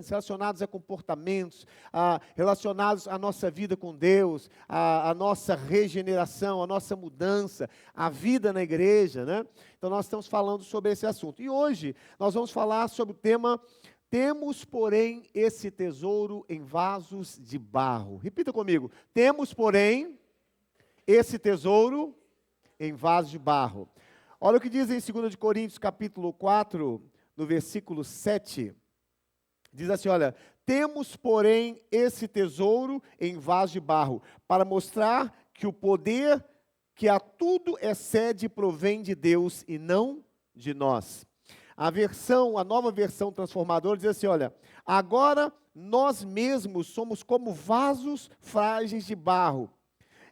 relacionados a comportamentos, relacionados à nossa vida com Deus, à nossa regeneração, à nossa mudança, à vida na igreja, né? Então nós estamos falando sobre esse assunto. E hoje nós vamos falar sobre o tema: temos, porém, esse tesouro em vasos de barro. Repita comigo: temos, porém, esse tesouro em vasos de barro. Olha o que diz em 2 Coríntios capítulo 4, no versículo 7. Diz assim, olha: temos, porém, esse tesouro em vaso de barro, para mostrar que o poder que a tudo excede provém de Deus e não de nós. A nova versão transformadora diz assim, olha: agora nós mesmos somos como vasos frágeis de barro,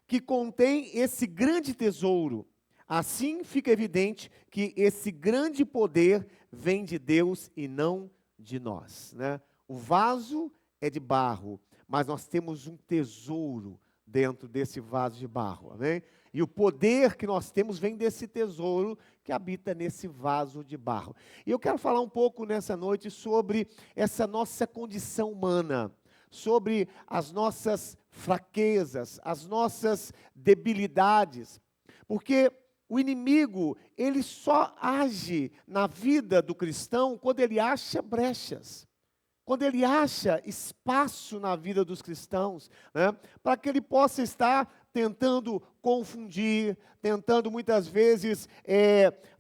que contém esse grande tesouro. Assim fica evidente que esse grande poder vem de Deus e não de nós, né? O vaso é de barro, mas nós temos um tesouro dentro desse vaso de barro, amém? E o poder que nós temos vem desse tesouro que habita nesse vaso de barro. E eu quero falar um pouco nessa noite sobre essa nossa condição humana, sobre as nossas fraquezas, as nossas debilidades, porque o inimigo, ele só age na vida do cristão quando ele acha brechas, quando ele acha espaço na vida dos cristãos, né, para que ele possa estar tentando confundir, tentando muitas vezes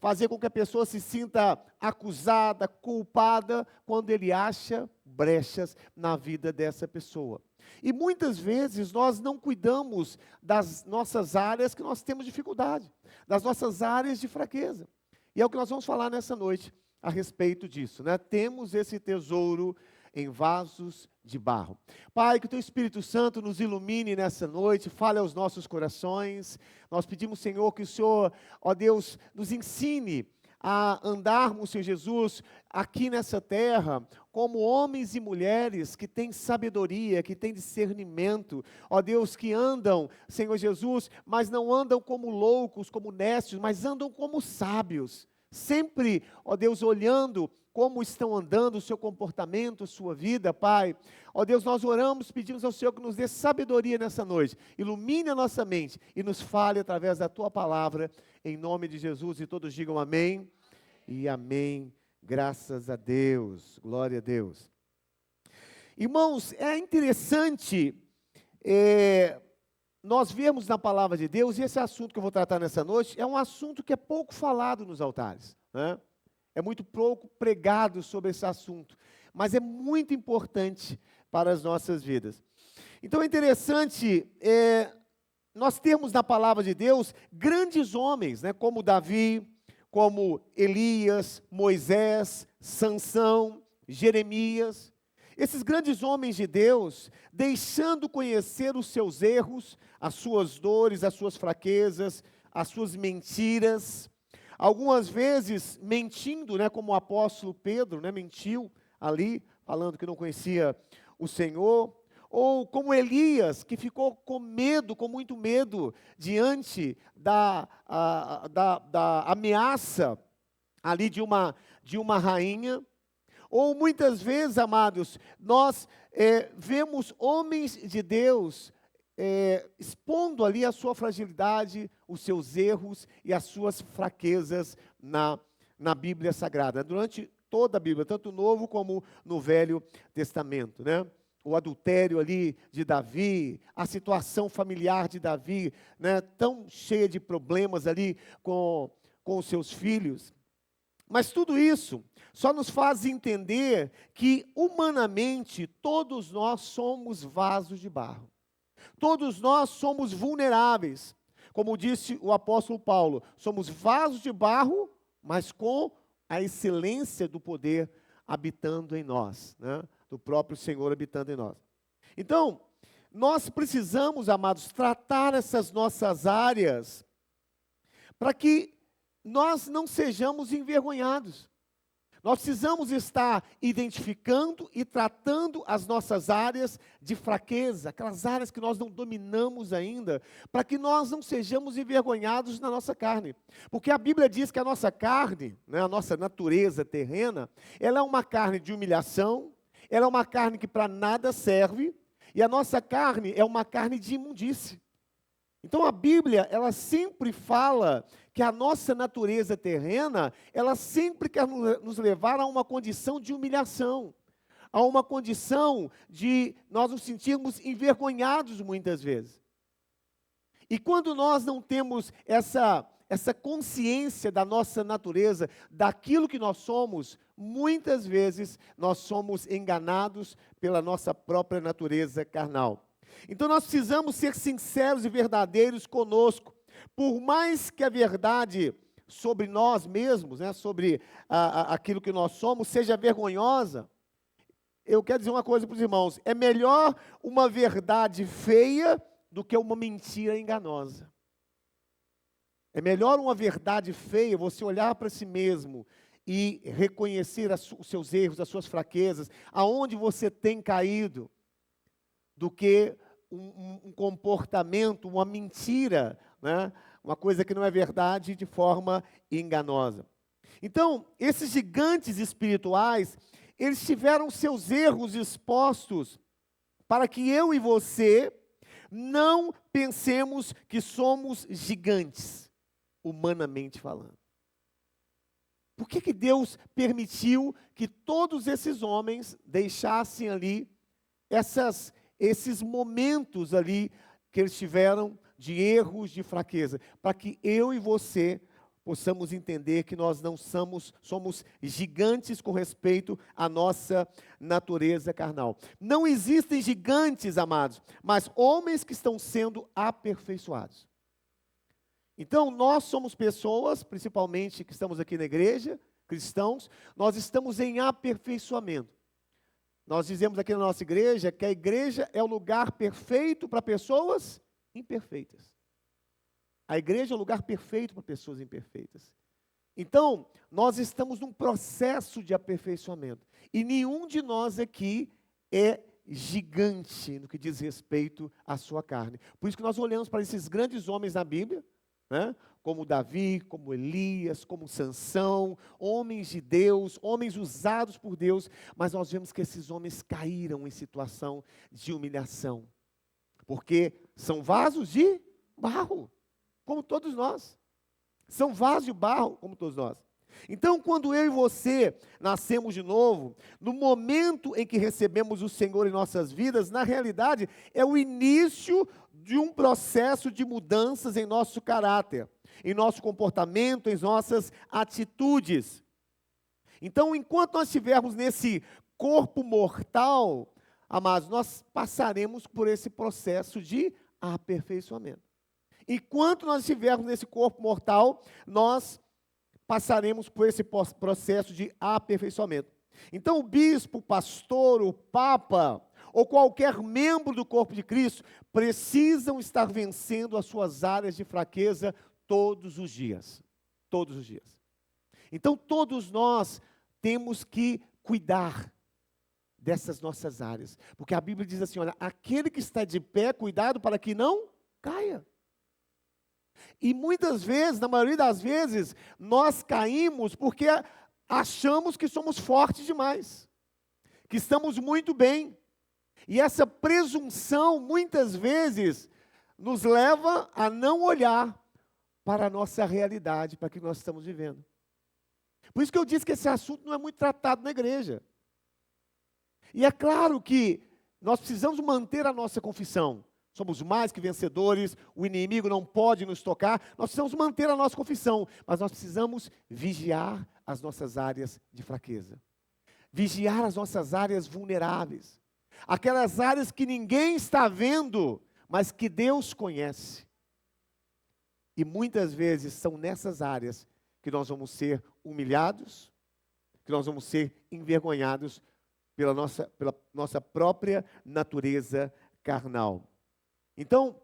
fazer com que a pessoa se sinta acusada, culpada, quando ele acha brechas na vida dessa pessoa. E muitas vezes nós não cuidamos das nossas áreas que nós temos dificuldade, das nossas áreas de fraqueza. E é o que nós vamos falar nessa noite a respeito disso, né? Temos esse tesouro em vasos de barro. Pai, que o Teu Espírito Santo nos ilumine nessa noite, fale aos nossos corações. Nós pedimos, Senhor, que o Senhor, ó Deus, nos ensine a andarmos, Senhor Jesus, aqui nessa terra, como homens e mulheres que têm sabedoria, que têm discernimento, ó Deus, que andam, Senhor Jesus, mas não andam como loucos, como necios, mas andam como sábios, sempre, ó Deus, olhando como estão andando o seu comportamento, a sua vida, Pai. Ó Deus, nós oramos, pedimos ao Senhor que nos dê sabedoria nessa noite, ilumine a nossa mente e nos fale através da Tua palavra, em nome de Jesus, e todos digam amém e amém. Graças a Deus, glória a Deus. Irmãos, é interessante nós vemos na palavra de Deus, e esse assunto que eu vou tratar nessa noite, é um assunto que é pouco falado nos altares, né? É muito pouco pregado sobre esse assunto, mas é muito importante para as nossas vidas. Então é interessante nós termos na palavra de Deus grandes homens, né, como Davi, como Elias, Moisés, Sansão, Jeremias. Esses grandes homens de Deus, deixando conhecer os seus erros, as suas dores, as suas fraquezas, as suas mentiras, algumas vezes mentindo, né, como o apóstolo Pedro, né, mentiu ali, falando que não conhecia o Senhor, ou como Elias, que ficou com medo, com muito medo, diante da ameaça ali de uma rainha. Ou muitas vezes, amados, nós vemos homens de Deus expondo ali a sua fragilidade, os seus erros e as suas fraquezas na Bíblia Sagrada, durante toda a Bíblia, tanto no Novo como no Velho Testamento, né? O adultério ali de Davi, a situação familiar de Davi, né, tão cheia de problemas ali com os seus filhos. Mas tudo isso só nos faz entender que, humanamente, todos nós somos vasos de barro. Todos nós somos vulneráveis. Como disse o apóstolo Paulo, somos vasos de barro, mas com a excelência do poder habitando em nós, né? Do próprio Senhor habitando em nós. Então, nós precisamos, amados, tratar essas nossas áreas para que nós não sejamos envergonhados. Nós precisamos estar identificando e tratando as nossas áreas de fraqueza, aquelas áreas que nós não dominamos ainda, para que nós não sejamos envergonhados na nossa carne. Porque a Bíblia diz que a nossa carne, né, a nossa natureza terrena, ela é uma carne de humilhação, ela é uma carne que para nada serve, e a nossa carne é uma carne de imundície. Então a Bíblia, ela sempre fala que a nossa natureza terrena, ela sempre quer nos levar a uma condição de humilhação, a uma condição de nós nos sentirmos envergonhados muitas vezes. E quando nós não temos essa consciência da nossa natureza, daquilo que nós somos, muitas vezes nós somos enganados pela nossa própria natureza carnal. Então nós precisamos ser sinceros e verdadeiros conosco. Por mais que a verdade sobre nós mesmos, né, sobre aquilo que nós somos, seja vergonhosa, eu quero dizer uma coisa para os irmãos: é melhor uma verdade feia do que uma mentira enganosa. É melhor uma verdade feia, você olhar para si mesmo e reconhecer os seus erros, as suas fraquezas, aonde você tem caído, do que um comportamento, uma mentira, né? Uma coisa que não é verdade de forma enganosa. Então, esses gigantes espirituais, eles tiveram seus erros expostos para que eu e você não pensemos que somos gigantes, humanamente falando. Por que Deus permitiu que todos esses homens deixassem ali esses momentos ali que eles tiveram de erros, de fraqueza? Para que eu e você possamos entender que nós não somos gigantes com respeito à nossa natureza carnal. Não existem gigantes, amados, mas homens que estão sendo aperfeiçoados. Então, nós somos pessoas, principalmente que estamos aqui na igreja, cristãos, nós estamos em aperfeiçoamento. Nós dizemos aqui na nossa igreja que a igreja é o lugar perfeito para pessoas imperfeitas. A igreja é o lugar perfeito para pessoas imperfeitas. Então, nós estamos num processo de aperfeiçoamento. E nenhum de nós aqui é gigante no que diz respeito à sua carne. Por isso que nós olhamos para esses grandes homens na Bíblia, né? Como Davi, como Elias, como Sansão, homens de Deus, homens usados por Deus, mas nós vemos que esses homens caíram em situação de humilhação, porque são vasos de barro, como todos nós. São vasos de barro, como todos nós. Então, quando eu e você nascemos de novo, no momento em que recebemos o Senhor em nossas vidas, na realidade, é o início de um processo de mudanças em nosso caráter, em nosso comportamento, em nossas atitudes. Então, enquanto nós estivermos nesse corpo mortal, amados, nós passaremos por esse processo de aperfeiçoamento. Enquanto nós estivermos nesse corpo mortal, nós passaremos por esse processo de aperfeiçoamento. Então, o bispo, o pastor, o papa, ou qualquer membro do corpo de Cristo, precisam estar vencendo as suas áreas de fraqueza todos os dias. Todos os dias. Então, todos nós temos que cuidar dessas nossas áreas. Porque a Bíblia diz assim, olha, aquele que está de pé, cuidado para que não caia. E muitas vezes, na maioria das vezes, nós caímos porque achamos que somos fortes demais, que estamos muito bem. E essa presunção, muitas vezes, nos leva a não olhar para a nossa realidade, para o que nós estamos vivendo. Por isso que eu disse que esse assunto não é muito tratado na igreja. E é claro que nós precisamos manter a nossa confissão. Somos mais que vencedores, o inimigo não pode nos tocar, nós precisamos manter a nossa confissão, mas nós precisamos vigiar as nossas áreas de fraqueza, vigiar as nossas áreas vulneráveis, aquelas áreas que ninguém está vendo, mas que Deus conhece. E muitas vezes são nessas áreas que nós vamos ser humilhados, que nós vamos ser envergonhados pela nossa própria natureza carnal. Então,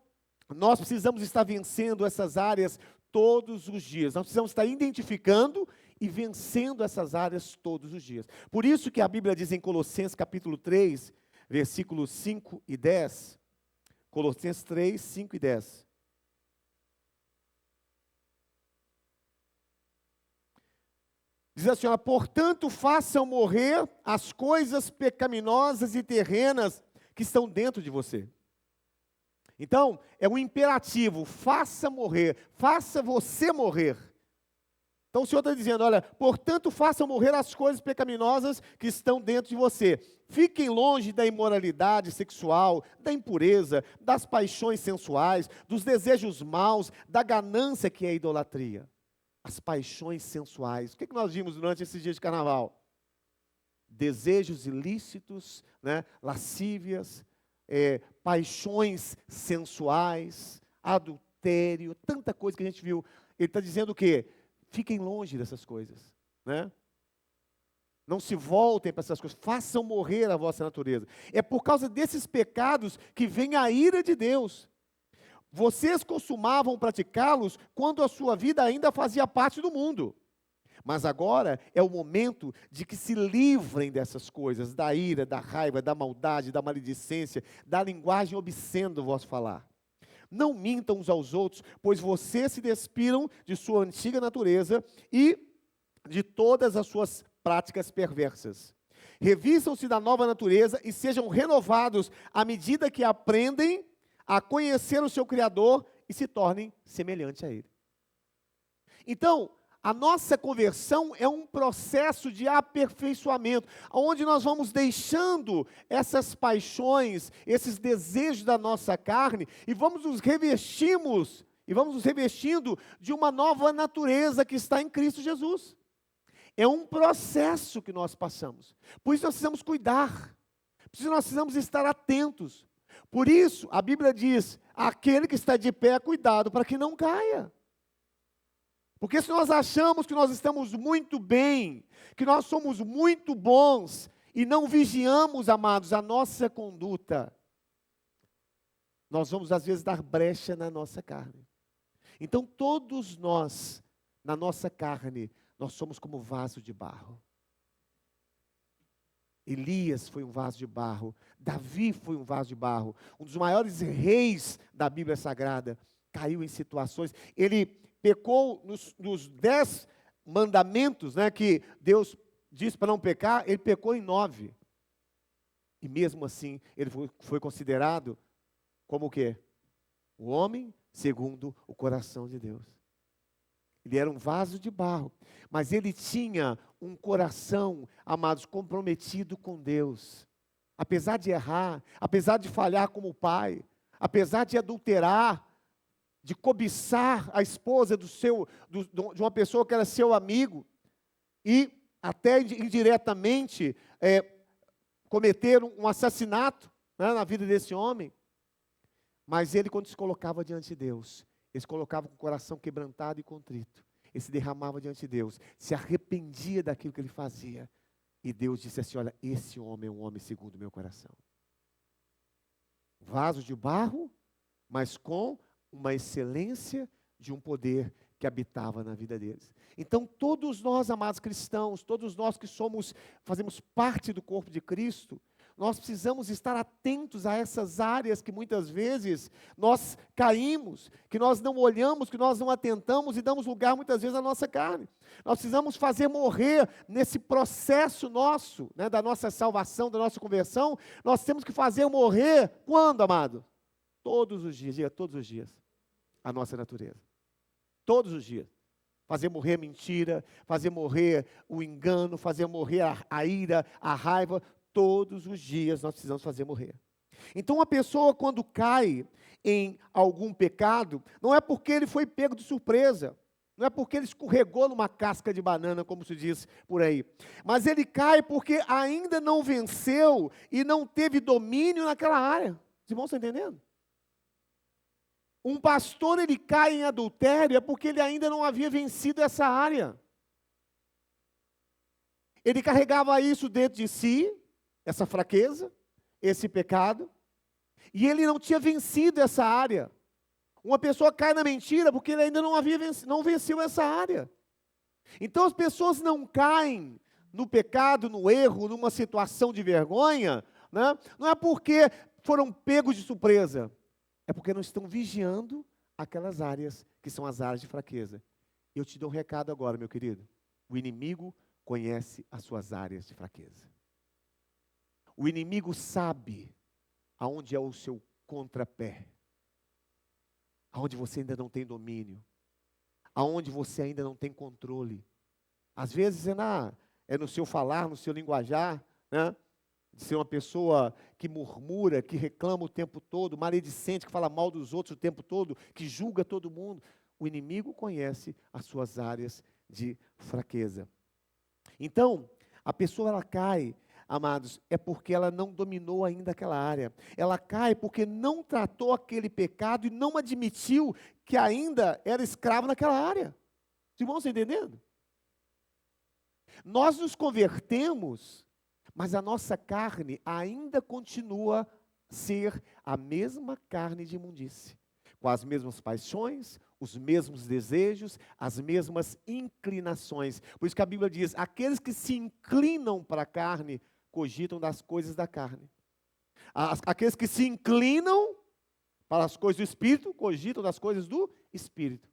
nós precisamos estar vencendo essas áreas todos os dias. Nós precisamos estar identificando e vencendo essas áreas todos os dias. Por isso que a Bíblia diz em Colossenses capítulo 3, versículos 5 e 10. Colossenses 3, 5 e 10. Diz assim, ó, portanto, façam morrer as coisas pecaminosas e terrenas que estão dentro de você. Então, é um imperativo, faça morrer, faça você morrer. Então o Senhor está dizendo, olha, portanto, façam morrer as coisas pecaminosas que estão dentro de você. Fiquem longe da imoralidade sexual, da impureza, das paixões sensuais, dos desejos maus, da ganância que é a idolatria. As paixões sensuais. O que nós vimos durante esses dias de carnaval? Desejos ilícitos, né? Lascívias, paixões sensuais, adultério, tanta coisa que a gente viu. Ele está dizendo o quê? Fiquem longe dessas coisas, né? Não se voltem para essas coisas, façam morrer a vossa natureza. É por causa desses pecados que vem a ira de Deus. Vocês costumavam praticá-los quando a sua vida ainda fazia parte do mundo. Mas agora é o momento de que se livrem dessas coisas, da ira, da raiva, da maldade, da maledicência, da linguagem obscena do vosso falar. Não mintam uns aos outros, pois vocês se despiram de sua antiga natureza e de todas as suas práticas perversas. Revistam-se da nova natureza e sejam renovados à medida que aprendem a conhecer o seu Criador e se tornem semelhantes a Ele. Então, a nossa conversão é um processo de aperfeiçoamento, onde nós vamos deixando essas paixões, esses desejos da nossa carne, e vamos nos revestindo de uma nova natureza que está em Cristo Jesus. É um processo que nós passamos. Por isso nós precisamos cuidar. Por isso nós precisamos estar atentos. Por isso, a Bíblia diz, aquele que está de pé, cuidado para que não caia. Porque se nós achamos que nós estamos muito bem, que nós somos muito bons, e não vigiamos, amados, a nossa conduta, nós vamos às vezes dar brecha na nossa carne. Então todos nós, na nossa carne, nós somos como vaso de barro. Elias foi um vaso de barro, Davi foi um vaso de barro, um dos maiores reis da Bíblia Sagrada, caiu em situações, ele pecou nos 10 mandamentos, né, que Deus diz para não pecar, ele pecou em 9, e mesmo assim, ele foi considerado como o quê? O homem segundo o coração de Deus. Ele era um vaso de barro, mas ele tinha um coração, amados, comprometido com Deus. Apesar de errar, apesar de falhar como pai, apesar de adulterar, de cobiçar a esposa de uma pessoa que era seu amigo, e até indiretamente cometer um assassinato, né, na vida desse homem. Mas ele, quando se colocava diante de Deus, ele se colocava com o coração quebrantado e contrito. Ele se derramava diante de Deus, se arrependia daquilo que ele fazia. E Deus disse assim, olha, esse homem é um homem segundo o meu coração. Vaso de barro, mas com uma excelência de um poder que habitava na vida deles. Então todos nós, amados cristãos, todos nós que fazemos parte do corpo de Cristo, nós precisamos estar atentos a essas áreas que muitas vezes nós caímos, que nós não olhamos, que nós não atentamos e damos lugar muitas vezes à nossa carne. Nós precisamos fazer morrer nesse processo nosso, né, da nossa salvação, da nossa conversão, nós temos que fazer morrer, quando, amado? Todos os dias, todos os dias, a nossa natureza. Todos os dias. Fazer morrer a mentira, fazer morrer o engano, fazer morrer a ira, a raiva. Todos os dias nós precisamos fazer morrer. Então uma pessoa quando cai em algum pecado, não é porque ele foi pego de surpresa, não é porque ele escorregou numa casca de banana, como se diz por aí, mas ele cai porque ainda não venceu e não teve domínio naquela área. Os irmãos estão entendendo? Um pastor, ele cai em adultério é porque ele ainda não havia vencido essa área. Ele carregava isso dentro de si, essa fraqueza, esse pecado, e ele não tinha vencido essa área. Uma pessoa cai na mentira porque ele ainda não venceu essa área. Então as pessoas não caem no pecado, no erro, numa situação de vergonha, né? Não é porque foram pegos de surpresa, é porque não estão vigiando aquelas áreas que são as áreas de fraqueza. Eu te dou um recado agora, meu querido. O inimigo conhece as suas áreas de fraqueza. O inimigo sabe aonde é o seu contrapé, aonde você ainda não tem domínio, aonde você ainda não tem controle. Às vezes é no seu falar, no seu linguajar, né? De ser uma pessoa que murmura, que reclama o tempo todo, maledicente, que fala mal dos outros o tempo todo, que julga todo mundo. O inimigo conhece as suas áreas de fraqueza. Então, a pessoa ela cai, amados, é porque ela não dominou ainda aquela área. Ela cai porque não tratou aquele pecado e não admitiu que ainda era escravo naquela área. Os irmãos estão entendendo? Nós nos convertemos, mas a nossa carne ainda continua a ser a mesma carne de imundície, com as mesmas paixões, os mesmos desejos, as mesmas inclinações. Por isso que a Bíblia diz, aqueles que se inclinam para a carne, cogitam das coisas da carne. Aqueles que se inclinam para as coisas do Espírito, cogitam das coisas do Espírito.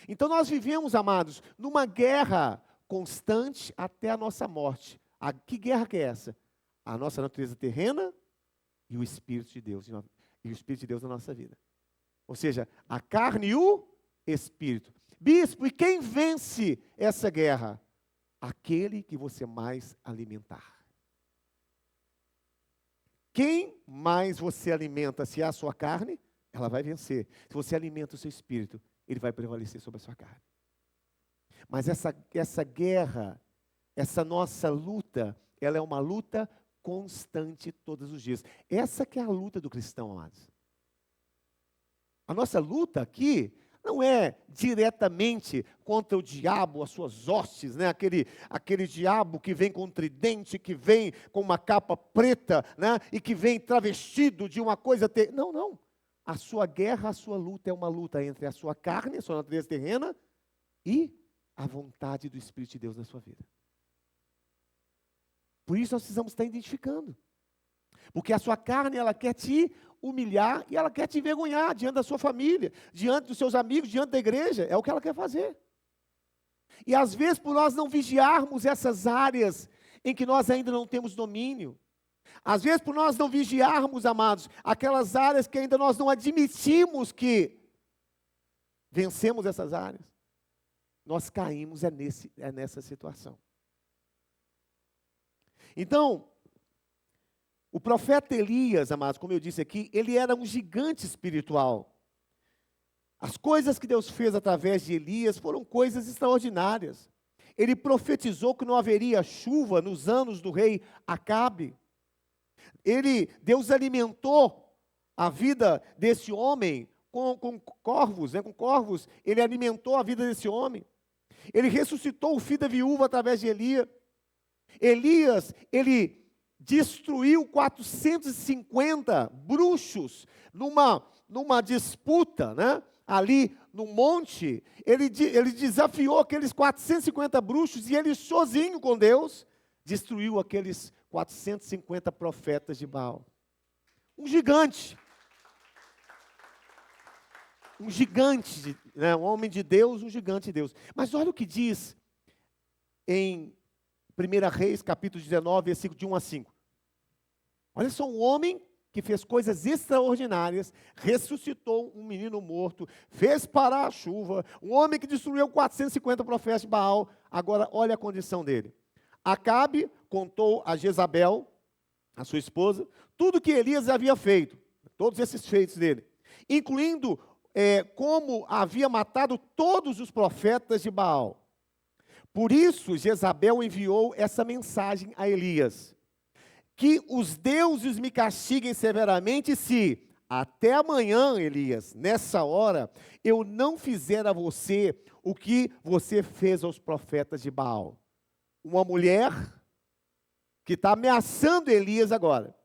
Então nós vivemos, amados, numa guerra constante até a nossa morte. Que guerra que é essa? A nossa natureza terrena e o Espírito de Deus, e o Espírito de Deus na nossa vida. Ou seja, a carne e o Espírito. Bispo, e quem vence essa guerra? Aquele que você mais alimentar. Quem mais você alimenta, se é a sua carne, ela vai vencer. Se você alimenta o seu espírito, ele vai prevalecer sobre a sua carne. Mas essa guerra, essa nossa luta, ela é uma luta constante todos os dias. Essa que é a luta do cristão, amados. A nossa luta aqui não é diretamente contra o diabo, as suas hostes, né? Aquele diabo que vem com um tridente, que vem com uma capa preta, né? E que vem travestido de uma coisa... Não. A sua guerra, a sua luta é uma luta entre a sua carne, a sua natureza terrena, e a vontade do Espírito de Deus na sua vida. Por isso nós precisamos estar identificando. Porque a sua carne, ela quer te humilhar e ela quer te envergonhar diante da sua família, diante dos seus amigos, diante da igreja. É o que ela quer fazer. E às vezes, por nós não vigiarmos essas áreas em que nós ainda não temos domínio, às vezes, por nós não vigiarmos, amados, aquelas áreas que ainda nós não admitimos que vencemos essas áreas, nós caímos nessa situação. Então, o profeta Elias, amados, como eu disse aqui, ele era um gigante espiritual. As coisas que Deus fez através de Elias foram coisas extraordinárias. Ele profetizou que não haveria chuva nos anos do rei Acabe. Deus alimentou a vida desse homem com corvos, né? Com corvos, ele alimentou a vida desse homem. Ele ressuscitou o filho da viúva através de Elias. Elias, ele destruiu 450 bruxos numa disputa, né? Ali no monte. Ele desafiou aqueles 450 bruxos e ele sozinho com Deus destruiu aqueles 450 profetas de Baal. Um gigante. Um gigante, né? Um homem de Deus, um gigante de Deus. Mas olha o que diz em 1 Reis, capítulo 19, versículo de 1 a 5. Olha só, um homem que fez coisas extraordinárias, ressuscitou um menino morto, fez parar a chuva, um homem que destruiu 450 profetas de Baal. Agora, olha a condição dele. Acabe contou a Jezabel, a sua esposa, tudo que Elias havia feito, todos esses feitos dele, incluindo como havia matado todos os profetas de Baal. Por isso, Jezabel enviou essa mensagem a Elias: que os deuses me castiguem severamente se, até amanhã, Elias, nessa hora, eu não fizer a você o que você fez aos profetas de Baal. Uma mulher que está ameaçando Elias agora.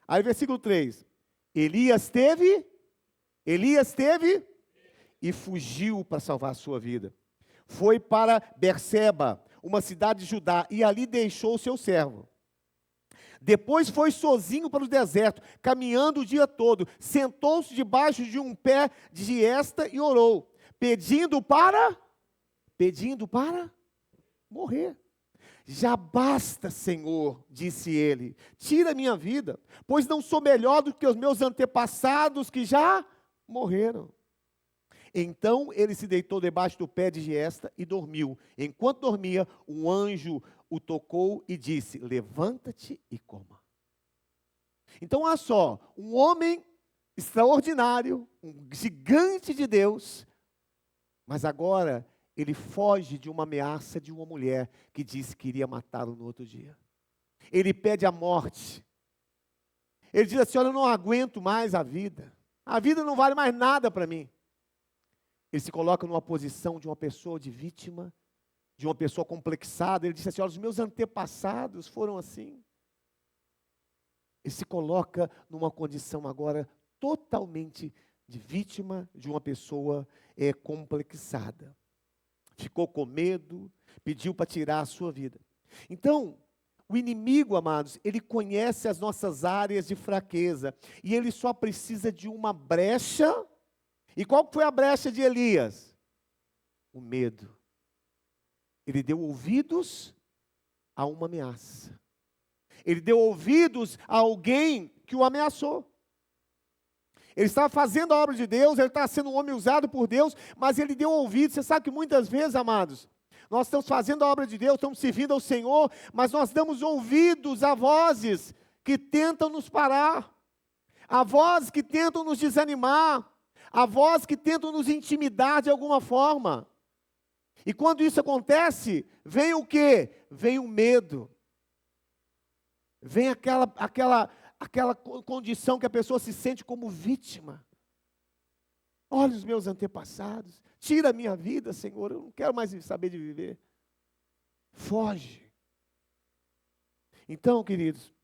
Aí, versículo 3. Elias teve e fugiu para salvar a sua vida. Foi para Berseba, uma cidade de Judá, e ali deixou o seu servo. Depois foi sozinho para o deserto, caminhando o dia todo. Sentou-se debaixo de um pé de giesta e orou, pedindo para morrer. Já basta, Senhor, disse ele, tira minha vida, pois não sou melhor do que os meus antepassados que já morreram. Então ele se deitou debaixo do pé de giesta e dormiu. Enquanto dormia, um anjo o tocou e disse: levanta-te e coma. Então, olha só, um homem extraordinário, um gigante de Deus, mas agora ele foge de uma ameaça de uma mulher que disse que iria matá-lo no outro dia. Ele pede a morte. Ele diz assim: olha, eu não aguento mais a vida não vale mais nada para mim. Ele se coloca numa posição de uma pessoa de vítima, de uma pessoa complexada. Ele diz assim: olha, os meus antepassados foram assim. Ele se coloca numa condição agora totalmente de vítima de uma pessoa complexada. Ficou com medo, pediu para tirar a sua vida. Então, o inimigo, amados, ele conhece as nossas áreas de fraqueza, e ele só precisa de uma brecha. E qual foi a brecha de Elias? O medo. Ele deu ouvidos a uma ameaça. Ele deu ouvidos a alguém que o ameaçou. Ele estava fazendo a obra de Deus, ele estava sendo um homem usado por Deus, mas ele deu ouvidos. Você sabe que muitas vezes, amados, nós estamos fazendo a obra de Deus, estamos servindo ao Senhor, mas nós damos ouvidos a vozes que tentam nos parar, a vozes que tentam nos desanimar, a vozes que tentam nos intimidar de alguma forma. E quando isso acontece, vem o quê? Vem o medo. Vem aquela condição que a pessoa se sente como vítima. Olha os meus antepassados, tira a minha vida, Senhor, eu não quero mais saber de viver. Foge. Então, queridos,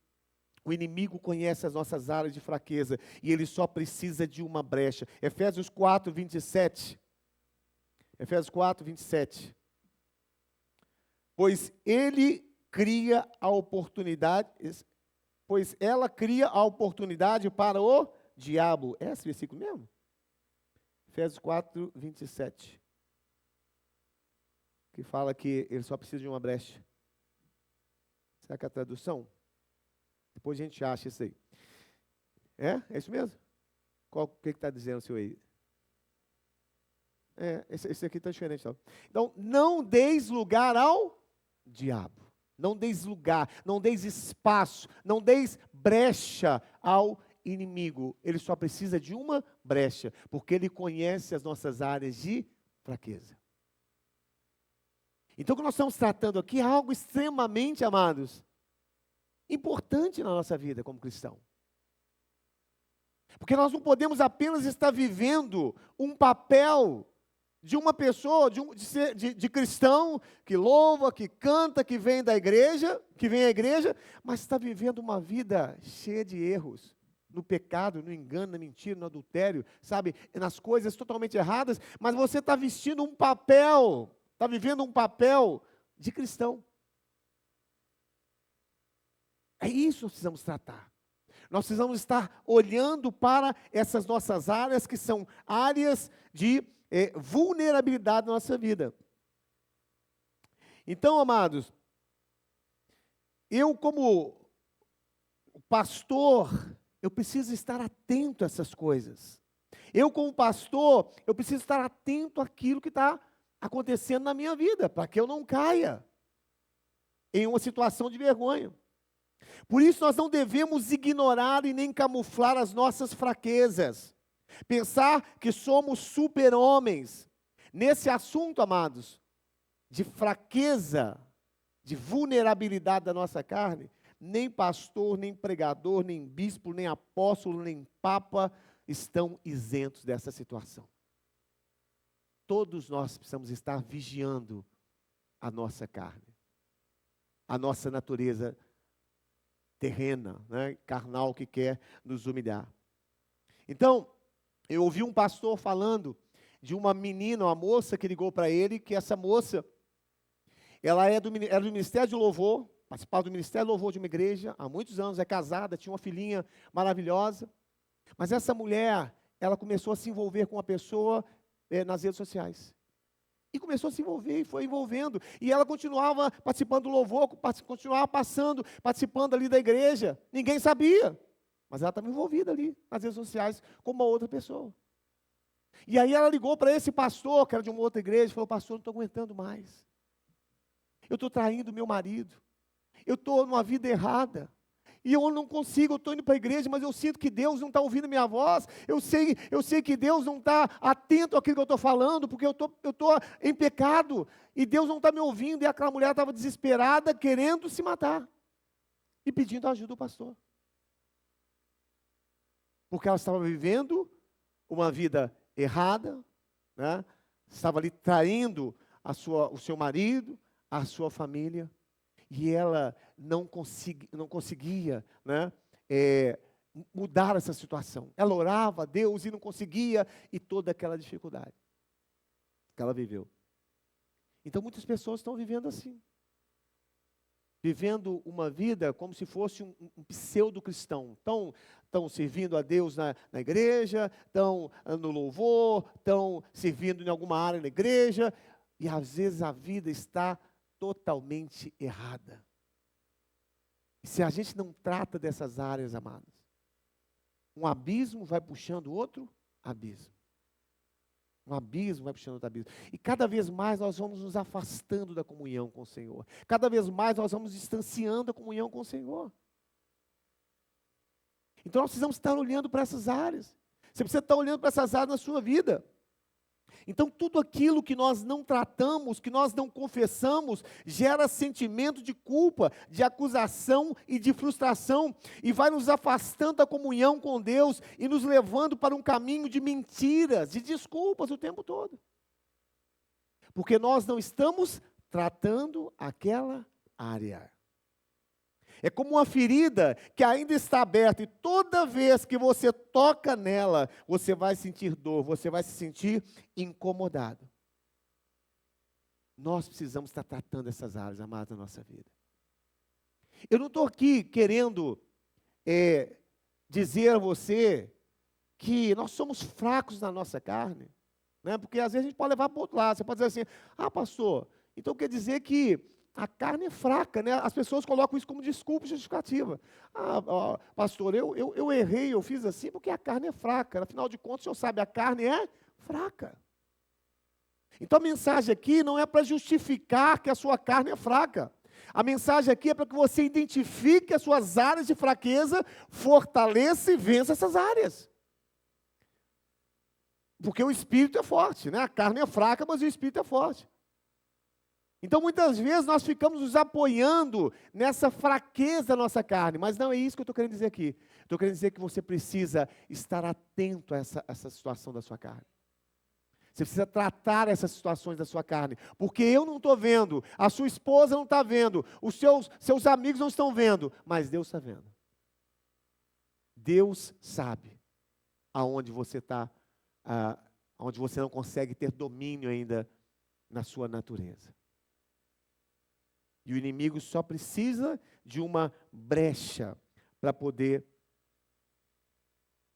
o inimigo conhece as nossas áreas de fraqueza e ele só precisa de uma brecha. Efésios 4, 27. Efésios 4, 27. Pois ela cria a oportunidade para o diabo. É esse versículo mesmo? Efésios 4, 27. Que fala que ele só precisa de uma brecha. Será que é a tradução? Depois a gente acha isso aí. É isso mesmo? O que está dizendo o seu aí? Esse aqui está diferente. Então, não deis lugar ao diabo. Não deis lugar, não deis espaço, não deis brecha ao inimigo. Ele só precisa de uma brecha, porque ele conhece as nossas áreas de fraqueza. Então, o que nós estamos tratando aqui é algo extremamente, amados, importante na nossa vida como cristão. Porque nós não podemos apenas estar vivendo um papel de uma pessoa, de cristão, que louva, que canta, que vem à igreja, mas está vivendo uma vida cheia de erros, no pecado, no engano, na mentira, no adultério, sabe, nas coisas totalmente erradas, mas você está vestindo um papel, está vivendo um papel de cristão. É isso que nós precisamos tratar. Nós precisamos estar olhando para essas nossas áreas, que são áreas de vulnerabilidade na nossa vida. Então, amados, eu como pastor, eu preciso estar atento a essas coisas. Eu como pastor, eu preciso estar atento àquilo que está acontecendo na minha vida, para que eu não caia em uma situação de vergonha. Por isso nós não devemos ignorar e nem camuflar as nossas fraquezas. Pensar que somos super-homens. Nesse assunto, amados, de fraqueza, de vulnerabilidade da nossa carne, nem pastor, nem pregador, nem bispo, nem apóstolo, nem papa estão isentos dessa situação. Todos nós precisamos estar vigiando a nossa carne, a nossa natureza terrena, né, carnal, que quer nos humilhar. Então, eu ouvi um pastor falando de uma menina, uma moça que ligou para ele, que essa moça, ela era do Ministério de Louvor, participava do Ministério de Louvor de uma igreja, há muitos anos, é casada, tinha uma filhinha maravilhosa, mas essa mulher, ela começou a se envolver com uma pessoa nas redes sociais. E começou a se envolver, e foi envolvendo. E ela continuava participando do louvor, continuava participando ali da igreja. Ninguém sabia. Mas ela estava envolvida ali, nas redes sociais, como uma outra pessoa. E aí ela ligou para esse pastor, que era de uma outra igreja, e falou: pastor, não estou aguentando mais. Eu estou traindo meu marido. Eu estou numa vida errada. E eu não consigo, eu estou indo para a igreja, mas eu sinto que Deus não está ouvindo minha voz. Eu sei que Deus não está atento àquilo que eu estou falando, porque eu estou em pecado. E Deus não está me ouvindo. E aquela mulher estava desesperada, querendo se matar. E pedindo ajuda do pastor. Porque ela estava vivendo uma vida errada, né? Estava ali traindo o seu marido, a sua família. E ela não conseguia, né, mudar essa situação. Ela orava a Deus e não conseguia, e toda aquela dificuldade que ela viveu. Então muitas pessoas estão vivendo assim. Vivendo uma vida como se fosse um pseudo-cristão. Estão servindo a Deus na igreja, estão no louvor, estão servindo em alguma área na igreja, e às vezes a vida está totalmente errada. E se a gente não trata dessas áreas, amados, um abismo vai puxando outro abismo. Um abismo vai puxando outro abismo. E cada vez mais nós vamos nos afastando da comunhão com o Senhor. Cada vez mais nós vamos distanciando a comunhão com o Senhor. Então nós precisamos estar olhando para essas áreas. Você precisa estar olhando para essas áreas na sua vida. Então, tudo aquilo que nós não tratamos, que nós não confessamos, gera sentimento de culpa, de acusação e de frustração, e vai nos afastando da comunhão com Deus e nos levando para um caminho de mentiras, de desculpas o tempo todo. Porque nós não estamos tratando aquela área. É como uma ferida que ainda está aberta, e toda vez que você toca nela, você vai sentir dor, você vai se sentir incomodado. Nós precisamos estar tratando essas áreas, amados, na nossa vida. Eu não estou aqui querendo dizer a você que nós somos fracos na nossa carne, né? Porque às vezes a gente pode levar para o outro lado. Você pode dizer assim: ah, pastor, então quer dizer que a carne é fraca, né? As pessoas colocam isso como desculpa justificativa. Ah, pastor, eu errei, eu fiz assim porque a carne é fraca. Afinal de contas, o senhor sabe, a carne é fraca. Então a mensagem aqui não é para justificar que a sua carne é fraca. A mensagem aqui é para que você identifique as suas áreas de fraqueza, fortaleça e vença essas áreas. Porque o espírito é forte, né? A carne é fraca, mas o espírito é forte. Então, muitas vezes, nós ficamos nos apoiando nessa fraqueza da nossa carne, mas não é isso que eu estou querendo dizer aqui. Estou querendo dizer que você precisa estar atento a essa situação da sua carne. Você precisa tratar essas situações da sua carne, porque eu não estou vendo, a sua esposa não está vendo, os seus amigos não estão vendo, mas Deus está vendo. Deus sabe aonde você está, onde você não consegue ter domínio ainda na sua natureza. E o inimigo só precisa de uma brecha para poder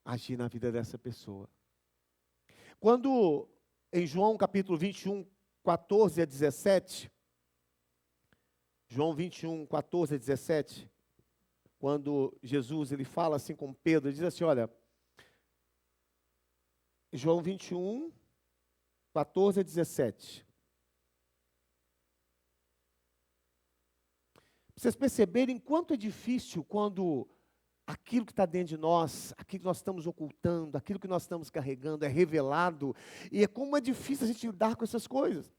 agir na vida dessa pessoa. Quando em João capítulo 21, 14 a 17, João 21, 14 a 17, quando Jesus ele fala assim com Pedro, ele diz assim, olha, João 21, 14 a 17. Vocês perceberem quanto é difícil quando aquilo que está dentro de nós, aquilo que nós estamos ocultando, aquilo que nós estamos carregando é revelado, e é como é difícil a gente lidar com essas coisas.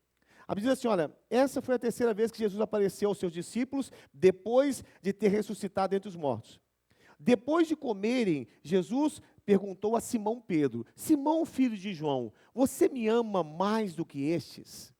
A Bíblia diz assim, olha, essa foi a terceira vez que Jesus apareceu aos seus discípulos, depois de ter ressuscitado entre os mortos. Depois de comerem, Jesus perguntou a Simão Pedro, Simão, filho de João, você me ama mais do que estes?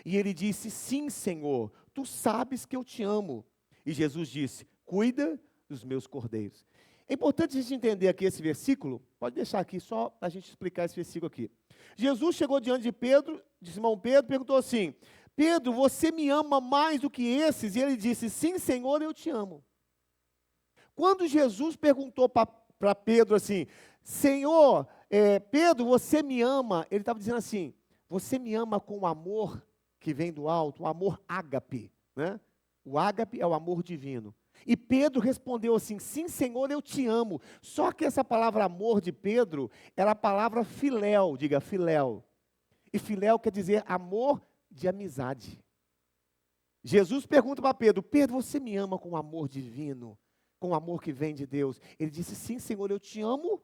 E ele disse, sim, Senhor, tu sabes que eu te amo. E Jesus disse, cuida dos meus cordeiros. É importante a gente entender aqui esse versículo, pode deixar aqui só para a gente explicar esse versículo aqui. Jesus chegou diante de Pedro, de Simão Pedro, perguntou assim, Pedro, você me ama mais do que esses? E ele disse, sim, Senhor, eu te amo. Quando Jesus perguntou para Pedro assim, Senhor, Pedro, você me ama? Ele estava dizendo assim, você me ama com o amor que vem do alto, o amor ágape, né? O ágape é o amor divino. E Pedro respondeu assim: sim, Senhor, eu te amo. Só que essa palavra amor de Pedro era a palavra filéu, diga filéu. E filéu quer dizer amor de amizade. Jesus pergunta para Pedro: Pedro, você me ama com amor divino, com amor que vem de Deus? Ele disse: sim, Senhor, eu te amo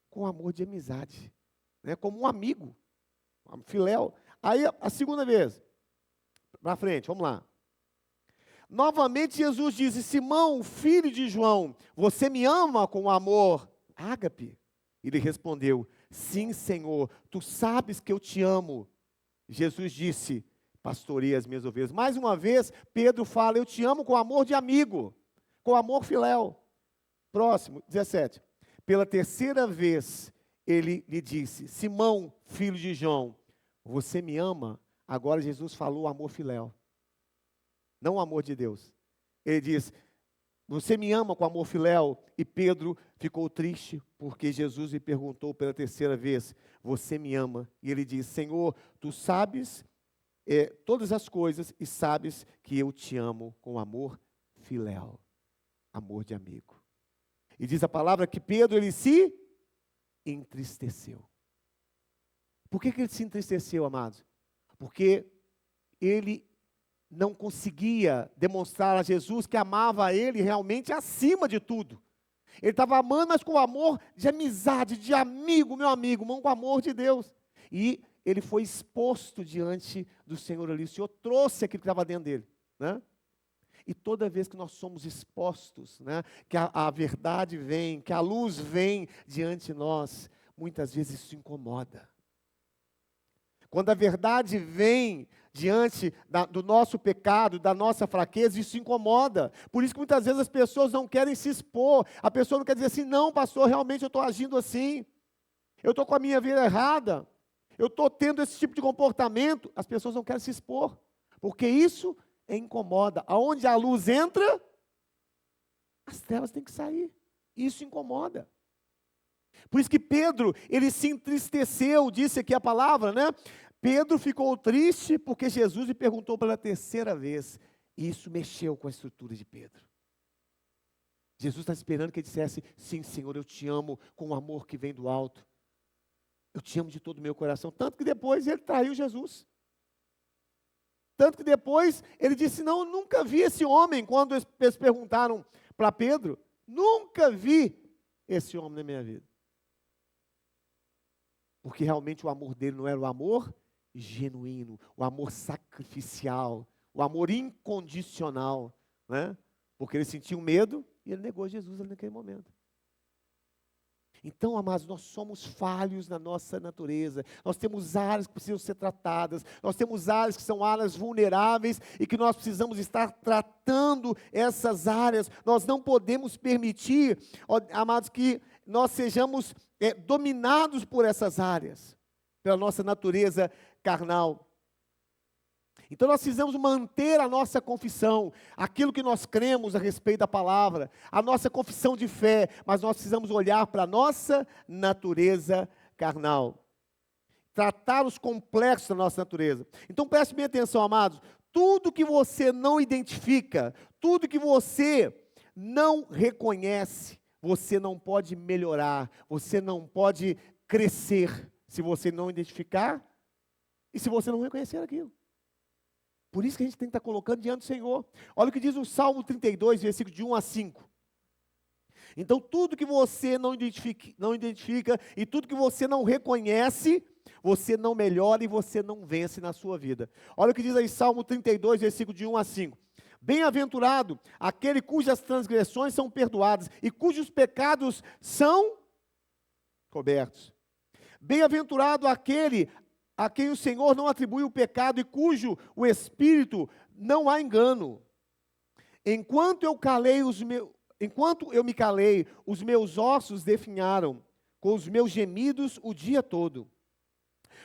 com amor de amizade, né? Como um amigo, filéu. Aí a segunda vez, para frente, vamos lá. Novamente Jesus disse: Simão, filho de João, você me ama com amor ágape? Ele respondeu: sim, Senhor, tu sabes que eu te amo. Jesus disse: pastorei as minhas ovelhas. Mais uma vez, Pedro fala: eu te amo com amor de amigo, com amor filéu. Próximo, 17. Pela terceira vez, ele lhe disse: Simão, filho de João, você me ama? Agora Jesus falou amor filéu, não o amor de Deus. Ele diz: você me ama com amor filéu? E Pedro ficou triste, porque Jesus lhe perguntou pela terceira vez: você me ama? E ele diz: Senhor, tu sabes todas as coisas e sabes que eu te amo com amor filéu, amor de amigo. E diz a palavra que Pedro, ele se entristeceu. Por que ele se entristeceu, amados? Porque ele não conseguia demonstrar a Jesus que amava a ele realmente acima de tudo. Ele estava amando, mas com amor de amizade, de amigo, meu amigo, não com amor de Deus. E ele foi exposto diante do Senhor ali. O Senhor trouxe aquilo que estava dentro dele, né? E toda vez que nós somos expostos, né, que a verdade vem, que a luz vem diante de nós, muitas vezes isso incomoda. Quando a verdade vem diante do nosso pecado, da nossa fraqueza, isso incomoda. Por isso que muitas vezes as pessoas não querem se expor. A pessoa não quer dizer assim: não, pastor, realmente eu estou agindo assim. Eu estou com a minha vida errada. Eu estou tendo esse tipo de comportamento. As pessoas não querem se expor, porque isso incomoda. Aonde a luz entra, as trevas têm que sair. Isso incomoda. Por isso que Pedro, ele se entristeceu, disse aqui a palavra, né? Pedro ficou triste porque Jesus lhe perguntou pela terceira vez. E isso mexeu com a estrutura de Pedro. Jesus está esperando que ele dissesse: sim, Senhor, eu te amo com o amor que vem do alto. Eu te amo de todo o meu coração. Tanto que depois ele traiu Jesus. Tanto que depois ele disse: não, eu nunca vi esse homem. Quando eles perguntaram para Pedro, nunca vi esse homem na minha vida. Porque realmente o amor dele não era o amor genuíno, o amor sacrificial, o amor incondicional, né? Porque ele sentiu medo e ele negou Jesus ali naquele momento. Então, amados, nós somos falhos na nossa natureza. Nós temos áreas que precisam ser tratadas. Nós temos áreas que são áreas vulneráveis e que nós precisamos estar tratando essas áreas. Nós não podemos permitir, amados, que nós sejamos dominados por essas áreas, pela nossa natureza carnal. Então nós precisamos manter a nossa confissão, aquilo que nós cremos a respeito da palavra, a nossa confissão de fé, mas nós precisamos olhar para a nossa natureza carnal. Tratar os complexos da nossa natureza. Então preste bem atenção, amados, tudo que você não identifica, tudo que você não reconhece, você não pode melhorar, você não pode crescer, se você não identificar e se você não reconhecer aquilo. Por isso que a gente tem que estar colocando diante do Senhor. Olha o que diz o Salmo 32, versículo de 1 a 5. Então, tudo que você não identifica e tudo que você não reconhece, você não melhora e você não vence na sua vida. Olha o que diz aí Salmo 32, versículo de 1 a 5. Bem-aventurado aquele cujas transgressões são perdoadas e cujos pecados são cobertos. Bem-aventurado aquele a quem o Senhor não atribui o pecado e cujo o espírito não há engano. Enquanto eu me calei, os meus ossos definharam, com os meus gemidos o dia todo.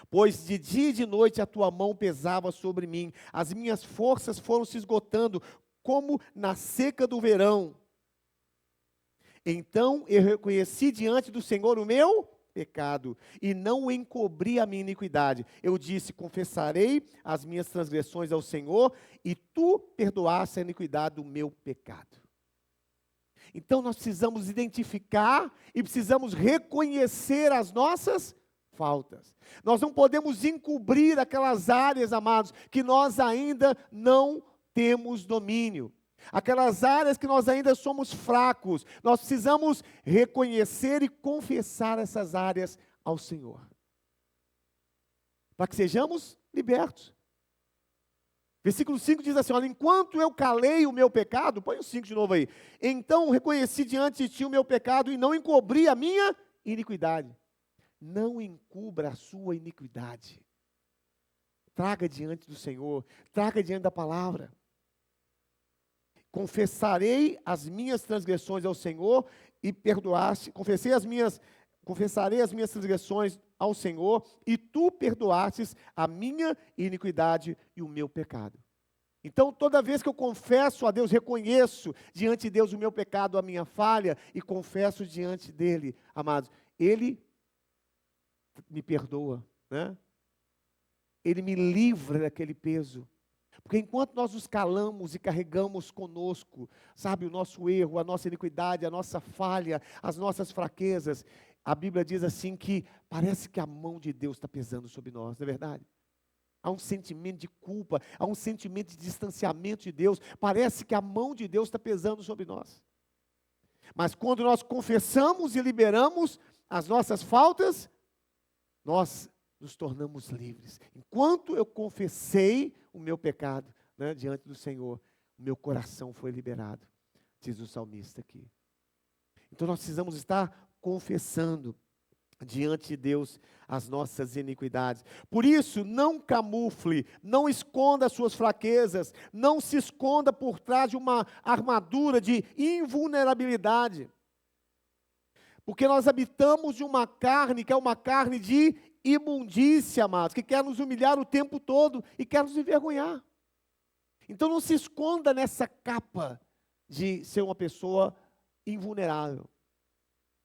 Pois de dia e de noite a tua mão pesava sobre mim, as minhas forças foram se esgotando, como na seca do verão. Então eu reconheci diante do Senhor o meu pecado e não encobri a minha iniquidade. Eu disse, confessarei as minhas transgressões ao Senhor e tu perdoaste a iniquidade do meu pecado. Então nós precisamos identificar e precisamos reconhecer as nossas faltas. Nós não podemos encobrir aquelas áreas, amados, que nós ainda não temos domínio. Aquelas áreas que nós ainda somos fracos. Nós precisamos reconhecer e confessar essas áreas ao Senhor. Para que sejamos libertos. Versículo 5 diz assim, olha, enquanto eu calei o meu pecado, põe o 5 de novo aí. Então reconheci diante de ti o meu pecado e não encobri a minha iniquidade. Não encubra a sua iniquidade. Traga diante do Senhor, traga diante da palavra. Confessarei as minhas transgressões ao Senhor e perdoaste, confessarei as minhas transgressões ao Senhor e tu perdoastes a minha iniquidade e o meu pecado. Então, toda vez que eu confesso a Deus, reconheço diante de Deus o meu pecado, a minha falha, e confesso diante dele, amados, ele me perdoa, né? Ele me livra daquele peso. Porque enquanto nós nos calamos e carregamos conosco, sabe, o nosso erro, a nossa iniquidade, a nossa falha, as nossas fraquezas, a Bíblia diz assim que parece que a mão de Deus está pesando sobre nós, não é verdade? Há um sentimento de culpa, há um sentimento de distanciamento de Deus, parece que a mão de Deus está pesando sobre nós. Mas quando nós confessamos e liberamos as nossas faltas, nós nos tornamos livres. Enquanto eu confessei o meu pecado, né, diante do Senhor, o meu coração foi liberado, diz o salmista aqui. Então nós precisamos estar confessando diante de Deus as nossas iniquidades. Por isso, não camufle, não esconda as suas fraquezas, não se esconda por trás de uma armadura de invulnerabilidade. Porque nós habitamos de uma carne que é uma carne de imundícia, amados, que quer nos humilhar o tempo todo e quer nos envergonhar. Então não se esconda nessa capa de ser uma pessoa invulnerável.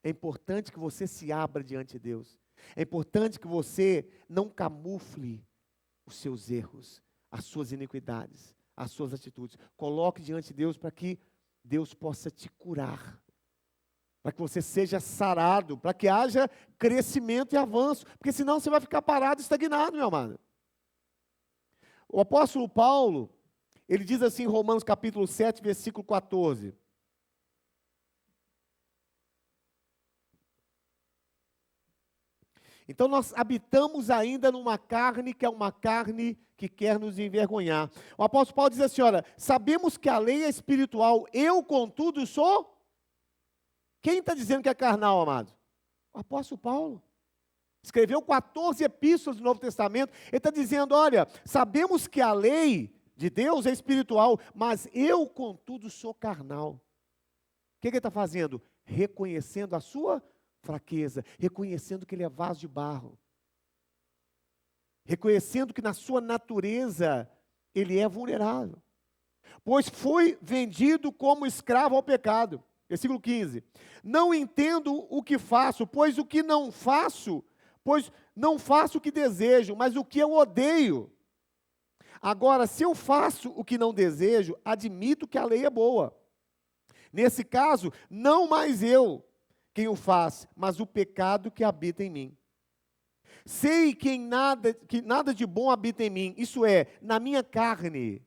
É importante que você se abra diante de Deus. É importante que você não camufle os seus erros, as suas iniquidades, as suas atitudes. Coloque diante de Deus para que Deus possa te curar. Para que você seja sarado, para que haja crescimento e avanço, porque senão você vai ficar parado, estagnado, meu amado. O apóstolo Paulo, ele diz assim em Romanos capítulo 7, versículo 14. Então nós habitamos ainda numa carne que é uma carne que quer nos envergonhar. O apóstolo Paulo diz assim, olha, sabemos que a lei é espiritual, eu contudo sou... Quem está dizendo que é carnal, amado? O apóstolo Paulo. Escreveu 14 epístolas do Novo Testamento. Ele está dizendo, olha, sabemos que a lei de Deus é espiritual, mas eu, contudo, sou carnal. O que ele está fazendo? Reconhecendo a sua fraqueza, reconhecendo que ele é vaso de barro. Reconhecendo que na sua natureza ele é vulnerável. Pois foi vendido como escravo ao pecado. Versículo 15, não entendo o que faço, pois não faço o que desejo, mas o que eu odeio. Agora, se eu faço o que não desejo, admito que a lei é boa. Nesse caso, não mais eu quem o faz, mas o pecado que habita em mim. Sei que nada de bom habita em mim, isso é, na minha carne.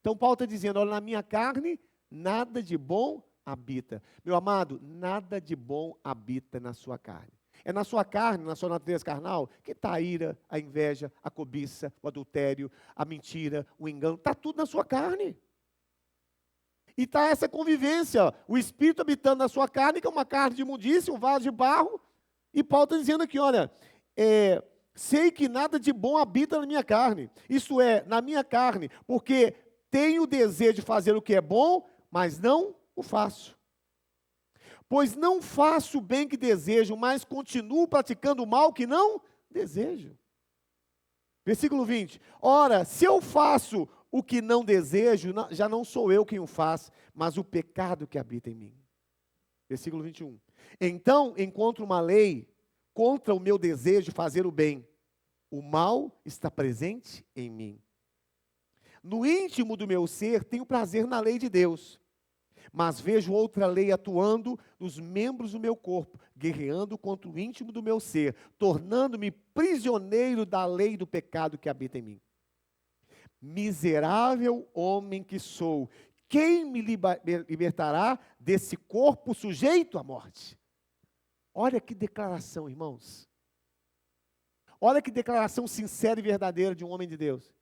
Então Paulo está dizendo, olha, na minha carne, nada de bom habita. Meu amado, nada de bom habita na sua carne. É na sua carne, na sua natureza carnal, que está a ira, a inveja, a cobiça, o adultério, a mentira, o engano, está tudo na sua carne. E está essa convivência, o Espírito habitando na sua carne, que é uma carne de imundícia, um vaso de barro, e Paulo está dizendo aqui, olha, sei que nada de bom habita na minha carne, isto é, na minha carne, porque tenho o desejo de fazer o que é bom, mas não o faço. Pois não faço o bem que desejo, mas continuo praticando o mal que não desejo. Versículo 20. Ora, se eu faço o que não desejo, já não sou eu quem o faz, mas o pecado que habita em mim. Versículo 21. Então encontro uma lei contra o meu desejo de fazer o bem. O mal está presente em mim. No íntimo do meu ser, tenho prazer na lei de Deus, mas vejo outra lei atuando nos membros do meu corpo, guerreando contra o íntimo do meu ser, tornando-me prisioneiro da lei do pecado que habita em mim. Miserável homem que sou, quem me libertará desse corpo sujeito à morte? Olha que declaração, irmãos. Olha que declaração sincera e verdadeira de um homem de Deus.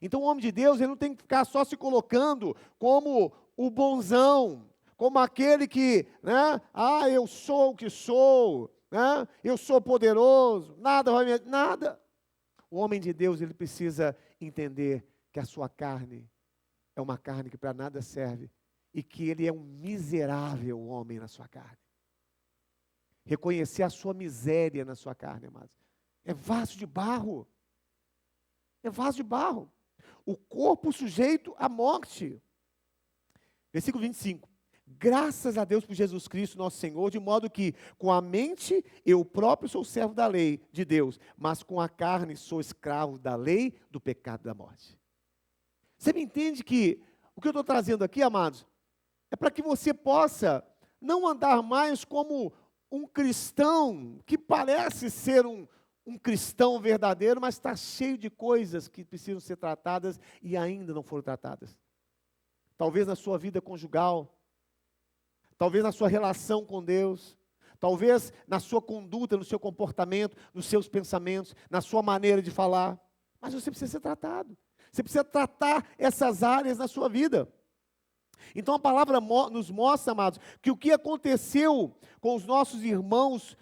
Então o homem de Deus, ele não tem que ficar só se colocando como o bonzão, como aquele que, né, eu sou o que sou, né, eu sou poderoso, nada vai me... Nada. O homem de Deus, ele precisa entender que a sua carne é uma carne que para nada serve e que ele é um miserável homem na sua carne. Reconhecer a sua miséria na sua carne, amados. É vaso de barro. É vaso de barro. O corpo sujeito à morte. Versículo 25. Graças a Deus por Jesus Cristo, nosso Senhor, de modo que com a mente eu próprio sou servo da lei de Deus, mas com a carne sou escravo da lei, do pecado e da morte. Você me entende que o que eu estou trazendo aqui, amados, é para que você possa não andar mais como um cristão que parece ser um cristão verdadeiro, mas está cheio de coisas que precisam ser tratadas e ainda não foram tratadas. Talvez na sua vida conjugal, talvez na sua relação com Deus, talvez na sua conduta, no seu comportamento, nos seus pensamentos, na sua maneira de falar. Mas você precisa ser tratado. Você precisa tratar essas áreas na sua vida. Então a palavra nos mostra, amados, que o que aconteceu com os nossos irmãos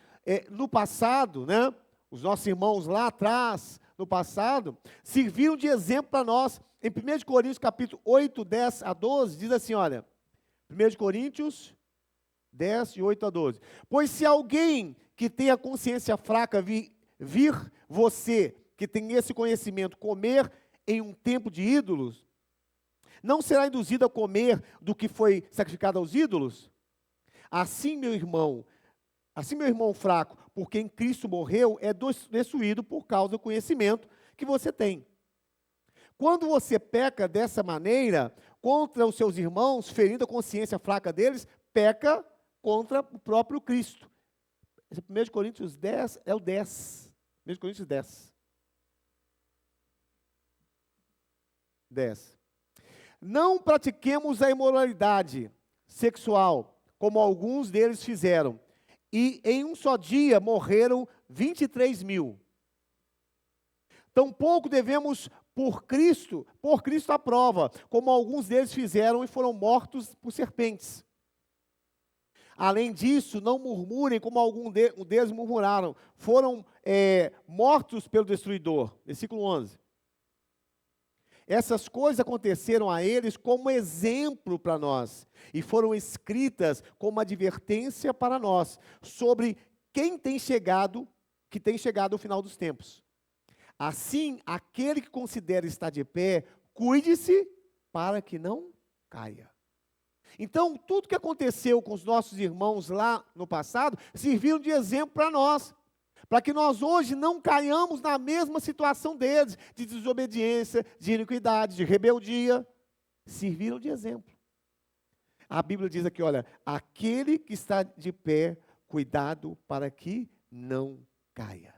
no passado, né? Os nossos irmãos lá atrás, no passado, serviram de exemplo para nós. Em 1 Coríntios, capítulo 8, 10 a 12, diz assim, olha, 1 Coríntios 10, de 8 a 12. Pois se alguém que tem a consciência fraca vir você, que tem esse conhecimento, comer em um templo de ídolos, não será induzido a comer do que foi sacrificado aos ídolos? Assim, meu irmão fraco, por quem Cristo morreu, é destruído por causa do conhecimento que você tem. Quando você peca dessa maneira, contra os seus irmãos, ferindo a consciência fraca deles, peca contra o próprio Cristo. 1 Coríntios 10 é o 10. 1 Coríntios 10. 10. Não pratiquemos a imoralidade sexual, como alguns deles fizeram, e em um só dia morreram 23 mil. Tampouco devemos por Cristo à prova, como alguns deles fizeram e foram mortos por serpentes. Além disso, não murmurem como alguns deles murmuraram, foram mortos pelo destruidor. Versículo 11. Essas coisas aconteceram a eles como exemplo para nós, e foram escritas como advertência para nós, sobre que tem chegado ao final dos tempos. Assim, aquele que considera estar de pé, cuide-se para que não caia. Então, tudo que aconteceu com os nossos irmãos lá no passado, serviram de exemplo para nós, para que nós hoje não caiamos na mesma situação deles, de desobediência, de iniquidade, de rebeldia. Serviram de exemplo. A Bíblia diz aqui, olha, aquele que está de pé, cuidado para que não caia.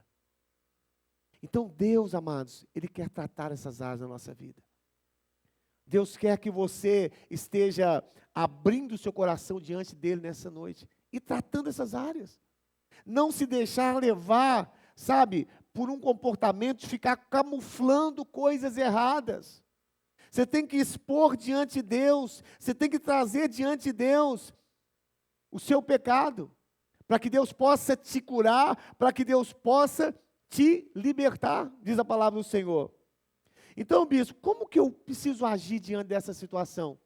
Então Deus, amados, Ele quer tratar essas áreas da nossa vida. Deus quer que você esteja abrindo o seu coração diante dEle nessa noite e tratando essas áreas. Não se deixar levar, sabe, por um comportamento de ficar camuflando coisas erradas. Você tem que expor diante de Deus, você tem que trazer diante de Deus o seu pecado, para que Deus possa te curar, para que Deus possa te libertar, diz a palavra do Senhor. Então, bispo, como que eu preciso agir diante dessa situação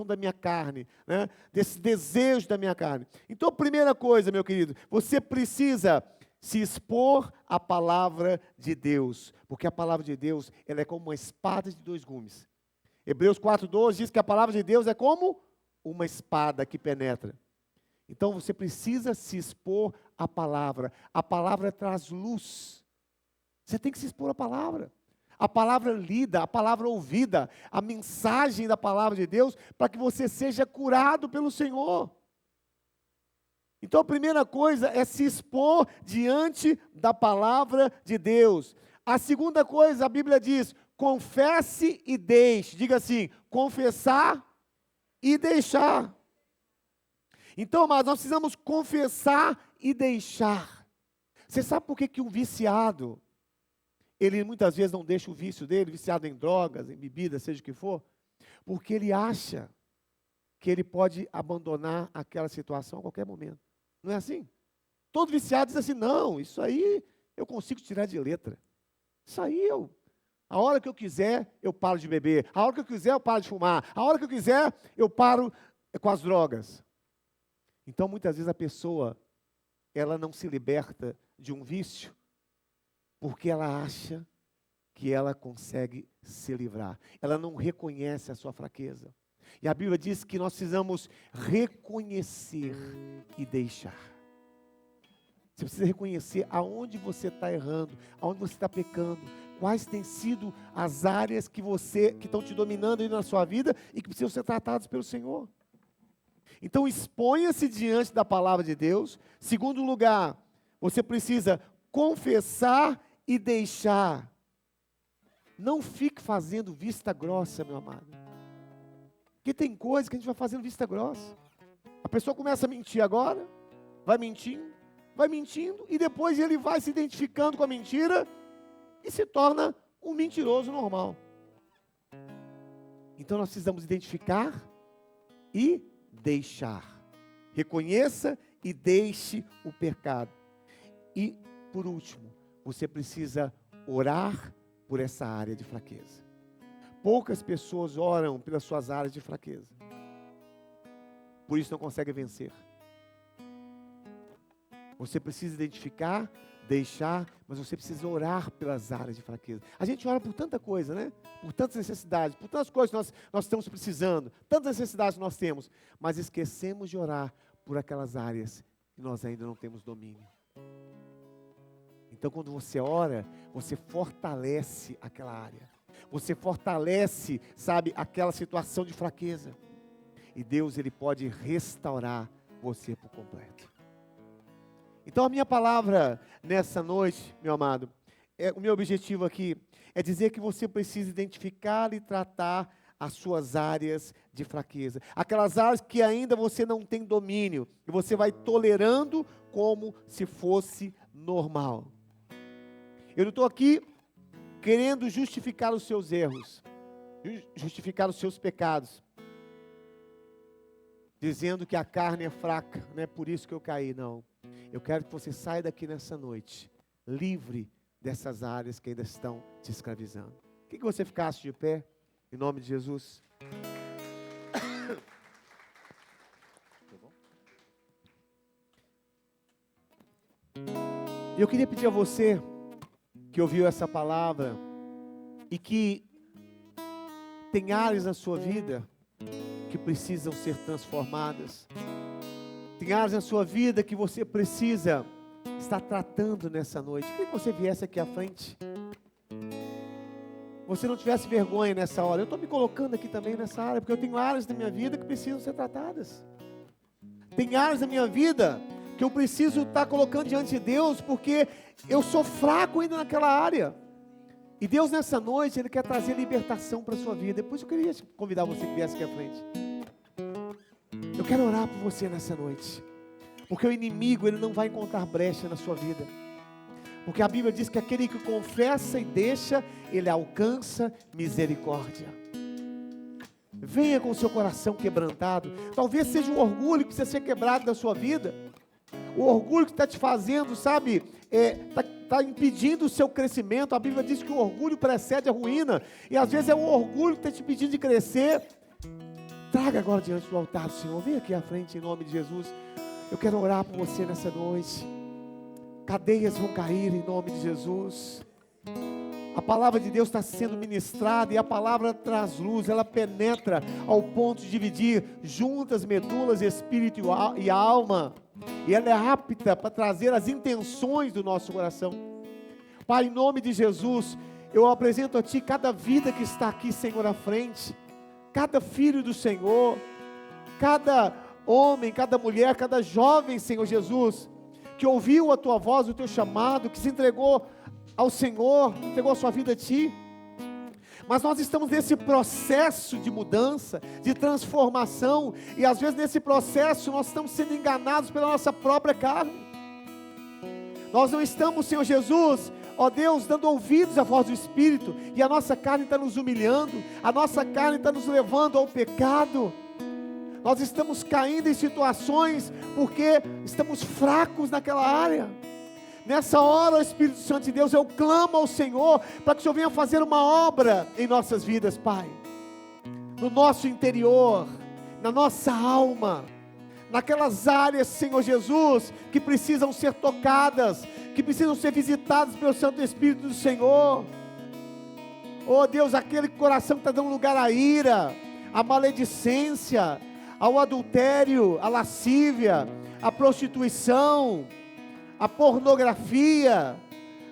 da minha carne, né? Desse desejo da minha carne? Então, primeira coisa, meu querido, você precisa se expor à palavra de Deus, porque a palavra de Deus, ela é como uma espada de dois gumes. Hebreus 4:12 diz que a palavra de Deus é como uma espada que penetra. Então você precisa se expor à palavra. A palavra traz luz. Você tem que se expor à palavra. A palavra lida, a palavra ouvida, a mensagem da palavra de Deus, para que você seja curado pelo Senhor. Então a primeira coisa é se expor diante da palavra de Deus. A segunda coisa, a Bíblia diz, confesse e deixe. Diga assim, confessar e deixar. Então, mas nós precisamos confessar e deixar. Você sabe por que um viciado, ele muitas vezes não deixa o vício dele, viciado em drogas, em bebidas, seja o que for? Porque ele acha que ele pode abandonar aquela situação a qualquer momento. Não é assim? Todo viciado diz assim, não, isso aí eu consigo tirar de letra. Isso aí a hora que eu quiser, eu paro de beber. A hora que eu quiser, eu paro de fumar. A hora que eu quiser, eu paro com as drogas. Então, muitas vezes a pessoa, ela não se liberta de um vício, porque ela acha que ela consegue se livrar. Ela não reconhece a sua fraqueza. E a Bíblia diz que nós precisamos reconhecer e deixar. Você precisa reconhecer aonde você está errando, aonde você está pecando, quais têm sido as áreas que estão te dominando aí na sua vida e que precisam ser tratadas pelo Senhor. Então exponha-se diante da palavra de Deus. Segundo lugar, você precisa confessar e deixar. Não fique fazendo vista grossa, meu amado. Porque tem coisas que a gente vai fazendo vista grossa. A pessoa começa a mentir agora, vai mentindo, e depois ele vai se identificando com a mentira e se torna um mentiroso normal. Então nós precisamos identificar e deixar. Reconheça e deixe o pecado. E, por último, você precisa orar por essa área de fraqueza. Poucas pessoas oram pelas suas áreas de fraqueza. Por isso não conseguem vencer. Você precisa identificar, deixar, mas você precisa orar pelas áreas de fraqueza. A gente ora por tanta coisa, né? Por tantas necessidades, por tantas coisas que nós estamos precisando, tantas necessidades nós temos, mas esquecemos de orar por aquelas áreas que nós ainda não temos domínio. Então, quando você ora, você fortalece aquela área. Você fortalece, sabe, aquela situação de fraqueza. E Deus, Ele pode restaurar você por completo. Então, a minha palavra nessa noite, meu amado, o meu objetivo aqui é dizer que você precisa identificar e tratar as suas áreas de fraqueza. Aquelas áreas que ainda você não tem domínio, e você vai tolerando como se fosse normal. Eu não estou aqui querendo justificar os seus erros, justificar os seus pecados, dizendo que a carne é fraca, não é por isso que eu caí, não. Eu quero que você saia daqui nessa noite, livre dessas áreas que ainda estão te escravizando. Queria que você ficasse de pé, em nome de Jesus. Eu queria pedir a você que ouviu essa palavra e que tem áreas na sua vida que precisam ser transformadas. Tem áreas na sua vida que você precisa estar tratando nessa noite. Eu queria que você viesse aqui à frente. Você não tivesse vergonha nessa hora. Eu estou me colocando aqui também nessa área, porque eu tenho áreas da minha vida que precisam ser tratadas. Tem áreas da minha vida que eu preciso estar colocando diante de Deus, porque eu sou fraco ainda naquela área. E Deus nessa noite, Ele quer trazer libertação para a sua vida. Depois eu queria convidar você que viesse aqui à frente. Eu quero orar por você nessa noite. Porque o inimigo, ele não vai encontrar brecha na sua vida. Porque a Bíblia diz que aquele que confessa e deixa, ele alcança misericórdia. Venha com o seu coração quebrantado. Talvez seja um orgulho que precisa ser quebrado da sua vida. O orgulho que está te fazendo, sabe, está impedindo o seu crescimento. A Bíblia diz que o orgulho precede a ruína. E às vezes é o orgulho que está te impedindo de crescer. Traga agora diante do altar do Senhor. Vem aqui à frente em nome de Jesus. Eu quero orar por você nessa noite. Cadeias vão cair em nome de Jesus. A palavra de Deus está sendo ministrada e a palavra traz luz, ela penetra ao ponto de dividir juntas, medulas, espírito e alma. E ela é apta para trazer as intenções do nosso coração. Pai, em nome de Jesus, eu apresento a Ti cada vida que está aqui, Senhor, à frente. Cada filho do Senhor, cada homem, cada mulher, cada jovem, Senhor Jesus, que ouviu a Tua voz, o Teu chamado, que se entregou ao Senhor, entregou a sua vida a Ti. Mas nós estamos nesse processo de mudança, de transformação, e às vezes nesse processo nós estamos sendo enganados pela nossa própria carne. Nós não estamos, Senhor Jesus, ó Deus, dando ouvidos à voz do Espírito, e a nossa carne está nos humilhando, a nossa carne está nos levando ao pecado. Nós estamos caindo em situações porque estamos fracos naquela área. Nessa hora, ó Espírito Santo de Deus, eu clamo ao Senhor para que o Senhor venha fazer uma obra em nossas vidas, Pai, no nosso interior, na nossa alma, naquelas áreas, Senhor Jesus, que precisam ser tocadas, que precisam ser visitadas pelo Santo Espírito do Senhor. Oh Deus, aquele coração que está dando lugar à ira, à maledicência, ao adultério, à lascívia, à prostituição, à pornografia,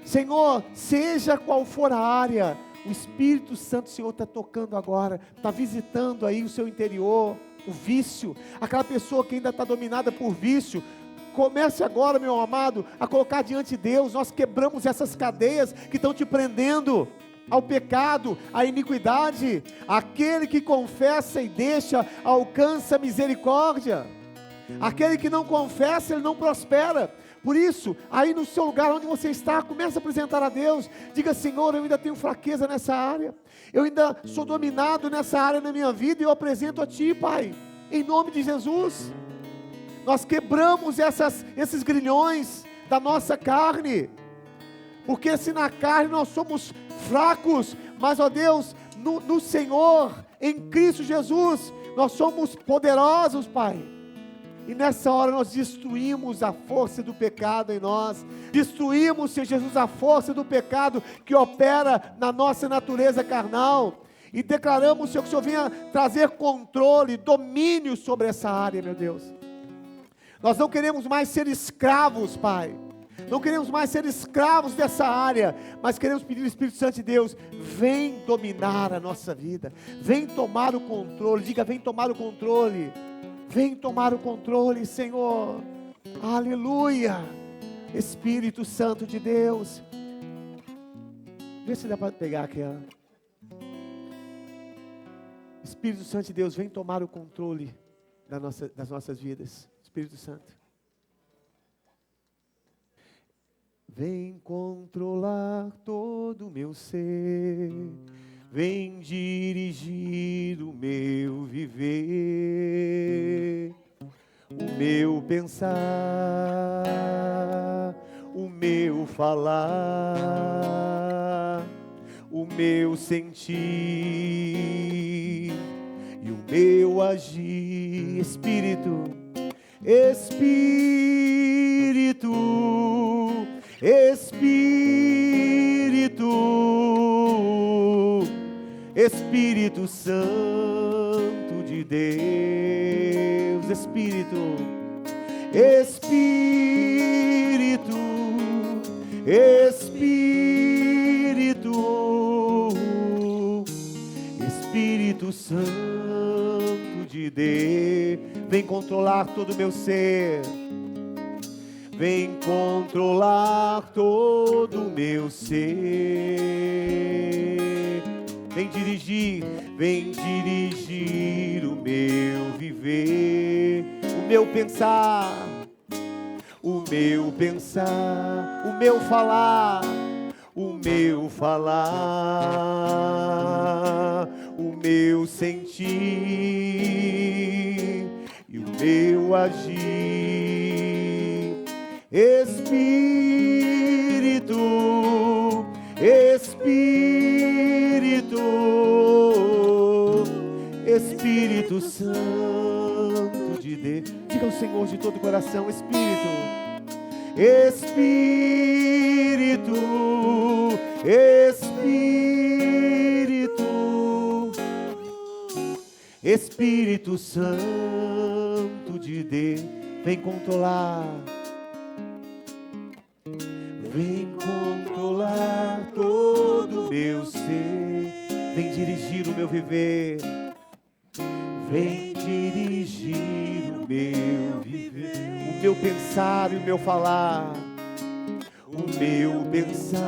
Senhor, seja qual for a área, o Espírito Santo, Senhor, está tocando agora, está visitando aí o seu interior, o vício, aquela pessoa que ainda está dominada por vício. Comece agora, meu amado, a colocar diante de Deus. Nós quebramos essas cadeias que estão te prendendo ao pecado, à iniquidade. Aquele que confessa e deixa, alcança misericórdia. Aquele que não confessa, ele não prospera. Por isso, aí no seu lugar onde você está, comece a apresentar a Deus. Diga: Senhor, eu ainda tenho fraqueza nessa área, eu ainda sou dominado nessa área na minha vida, e eu apresento a Ti, Pai, em nome de Jesus. Nós quebramos esses grilhões da nossa carne, porque se na carne nós somos fracos, mas ó Deus, no Senhor, em Cristo Jesus, nós somos poderosos, Pai. E nessa hora nós destruímos a força do pecado em nós, destruímos, Senhor Jesus, a força do pecado que opera na nossa natureza carnal, e declaramos, Senhor, que o Senhor venha trazer controle, domínio sobre essa área, meu Deus. Nós não queremos mais ser escravos, Pai, não queremos mais ser escravos dessa área, mas queremos pedir ao Espírito Santo de Deus: vem dominar a nossa vida, vem tomar o controle. Diga: vem tomar o controle. Vem tomar o controle, Senhor. Aleluia. Espírito Santo de Deus. Vê se dá para pegar aquela. Espírito Santo de Deus, vem tomar o controle das nossas vidas. Espírito Santo. Vem controlar todo o meu ser. Vem dirigir o meu viver, o meu pensar, o meu falar, o meu sentir e o meu agir. Espírito, Espírito, Espírito, Espírito Santo de Deus. Espírito, Espírito, Espírito, Espírito Santo de Deus, vem controlar todo o meu ser, vem controlar todo o meu ser, vem dirigir o meu viver, o meu pensar, o meu pensar, o meu falar, o meu falar, o meu sentir e o meu agir. Espírito, Espírito, Espírito Santo de Deus. Diga ao Senhor de todo o coração: Espírito, Espírito, Espírito, Espírito Santo de Deus, vem controlar. Vem controlar todo o meu ser. Vem dirigir o meu viver. Vem dirigir o meu viver. O meu pensar e o meu falar. O meu pensar,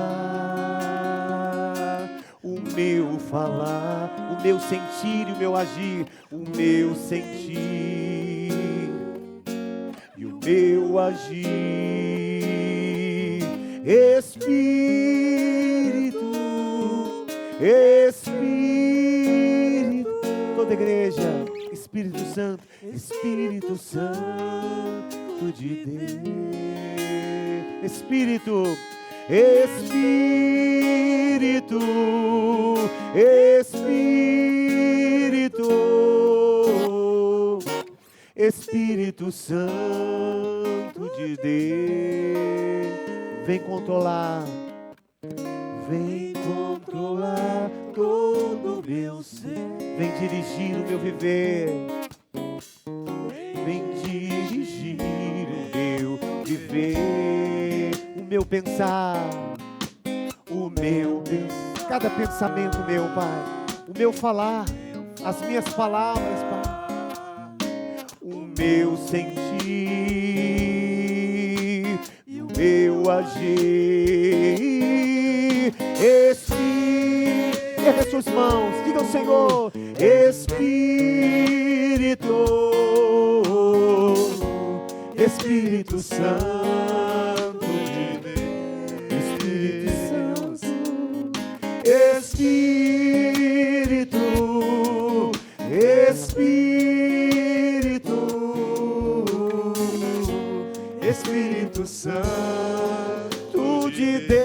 o meu falar, o meu sentir e o meu agir. O meu sentir e o meu agir. Espírito, Espírito, toda igreja, Espírito Santo, Espírito Santo de Deus, Espírito, Espírito, Espírito, Espírito Santo de Deus, vem controlar todo o meu ser, vem dirigir o meu viver, vem dirigir o meu viver, o meu pensar, cada pensamento meu, Pai, o meu falar, as minhas palavras, Pai, o meu sentir e o meu agir. Erga suas mãos, diga ao Senhor: Espírito, Espírito Santo de Deus, Espírito Santo, Espírito, Espírito, Espírito Santo de Deus.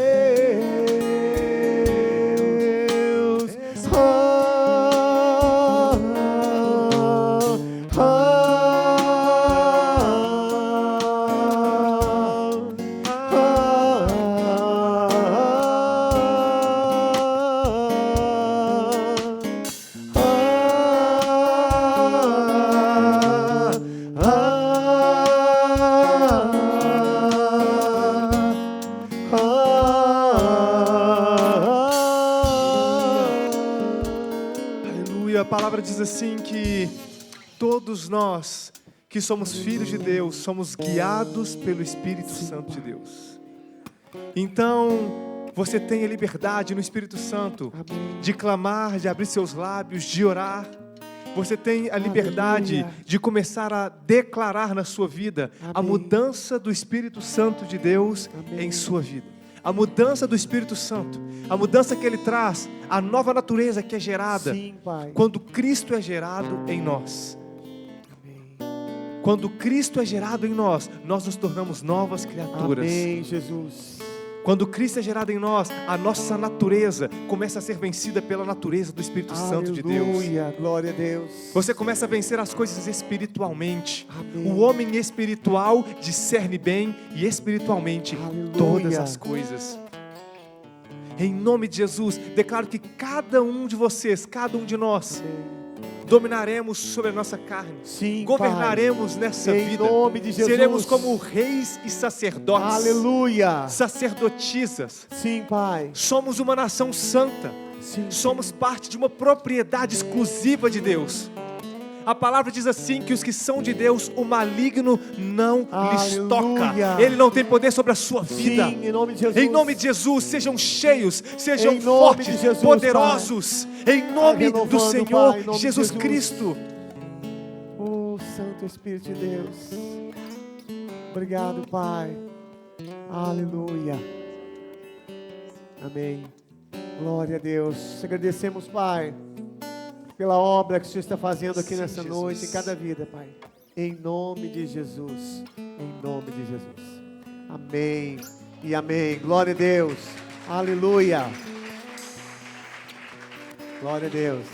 A palavra diz assim que todos nós que somos filhos de Deus somos guiados pelo Espírito Santo de Deus. Então você tem a liberdade no Espírito Santo de clamar, de abrir seus lábios, de orar. Você tem a liberdade de começar a declarar na sua vida a mudança do Espírito Santo de Deus em sua vida. A mudança do Espírito Santo, a mudança que Ele traz, a nova natureza que é gerada, quando Cristo é gerado em nós. Quando Cristo é gerado em nós, nós nos tornamos novas criaturas. Amém, Jesus. Quando Cristo é gerado em nós, a nossa natureza começa a ser vencida pela natureza do Espírito Santo de Deus. Aleluia, glória a Deus. Você começa a vencer as coisas espiritualmente. Amém. O homem espiritual discerne bem e espiritualmente todas as coisas. Em nome de Jesus, declaro que cada um de vocês, cada um de nós, dominaremos sobre a nossa carne. Sim, governaremos Pai, nessa em vida. Nome de Jesus. Seremos como reis e sacerdotes. Aleluia. Sacerdotisas. Sim, Pai. Somos uma nação santa. Sim. Somos parte de uma propriedade exclusiva de Deus. A palavra diz assim que os que são de Deus, o maligno não lhes toca. Ele não tem poder sobre a sua vida. Sim, em nome de Jesus. Em nome de Jesus, sejam cheios, sejam fortes, Jesus, poderosos. Pai. Em nome do Senhor Pai, nome Jesus Cristo. Oh, Santo Espírito de Deus. Obrigado, Pai. Aleluia. Amém. Glória a Deus. Te agradecemos, Pai, pela obra que o Senhor está fazendo aqui nessa noite, em cada vida, Pai. Em nome de Jesus. Em nome de Jesus. Amém e amém. Glória a Deus. Aleluia. Glória a Deus.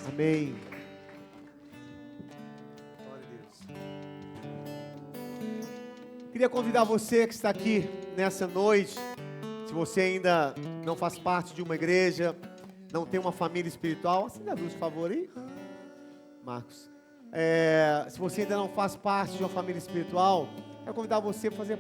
Amém. Glória a Deus. Queria convidar você que está aqui nessa noite, se você ainda não faz parte de uma igreja, não tem uma família espiritual, acenda a luz, por favor, aí. Marcos. Se você ainda não faz parte de uma família espiritual, quero convidar você para fazer